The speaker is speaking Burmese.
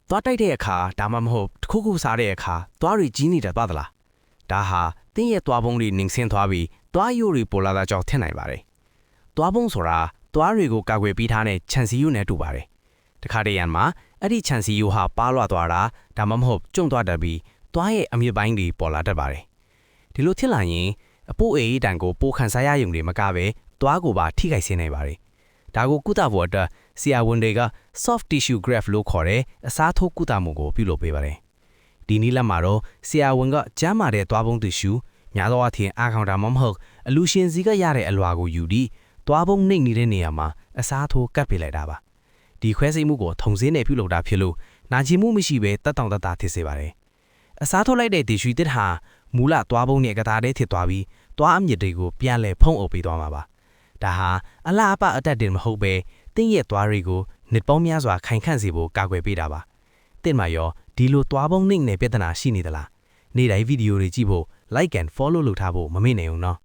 သွားတိုက်တဲ့အခါဒါမှမဟုတ်တစ်ခုခုစားတဲ့အခါသွားတွေကြီးနေတတ်ပါသလားဒါဟာတင်းရဲ့သွားပုံးတွေနင်းဆင်းသွားပြီးသွားရိုးတွေပေါ်လာတာကြောင့်ထင်နိုင်ပါတယ်သွားပုံးဆိုတာသွားတွေကိုကာကွယ်ပေးထားတဲ့ခြံစည်းရိုးနဲ့တူပါတယ်တခါတည်းရန်မှာအဲ့ဒီခြံစည်းရိုးဟာပါလွှတ်သွားတာဒါမှမဟုတ်ကျုံသွားတတ်ပြီးသွားရဲ့အမြင့်ပိုင်းတွေပေါ်လာတတ်ပါတယ်ဒီလိုဖြစ်လာရင်အပိုးအေးတန်ကိုပိုခန်းစားရယုံတွေမကပဲသွားကိုပါထိခိုက်စေနိုင်ပါတယ်ဒါကိုကုသဖို့အတွက်ဆရာဝန်တွေက soft tissue graft လို့ခေါ်တဲ့အစားထိုးကုသမှုကိုပြုလုပ်ပေးပါတယ်ဒီနည်းလမ်းမှာတော့ဆရာဝန်ကကျန်းမာတဲ့သွားပုံး tissue များသောအားဖြင့်အာခေါင်ဒါမှမဟုတ်အလူရှင်စီကရတဲ့အလွှာကိုယူပြီးသွားပုံးနှိပ်နေတဲ့နေရာမှာအစားထိုးကပ်ပေးလိုက်တာပါဒီခွဲစိတ်မှုကိုထုံစင်းနဲ့ပြုလုပ်တာဖြစ်လို့နာကျင်မှုမရှိဘဲတက်တောင့်တတဖြစ်စေပါတယ်အစားထိုးလိုက်တဲ့ tissue တစ်ဟာမူလသွားပုံးနဲ့ကတားတဲ့ဖြစ်သွားပြီးသွားအမြစ်တွေကိုပြန်လဲဖုံးအုပ်ပေးသွားမှာပါဒါဟာအလားအပအတက်တင်မဟုတ်ပဲတင်းရဲ့သွားတွေကိုနှစ်ပေါင်းများစွာခိုင်ခန့်စေဖို့ကာကွယ်ပေးတာပါတင်းမရောဒီလိုသွားပုံးနှိပ်နဲ့ပြဿနာရှိနေသလားနေ့တိုင်းဗီဒီယိုတွေကြည့်ဖို့ like and follow လုပ်ထားဖို့မမေ့နိုင်ဘူးနော်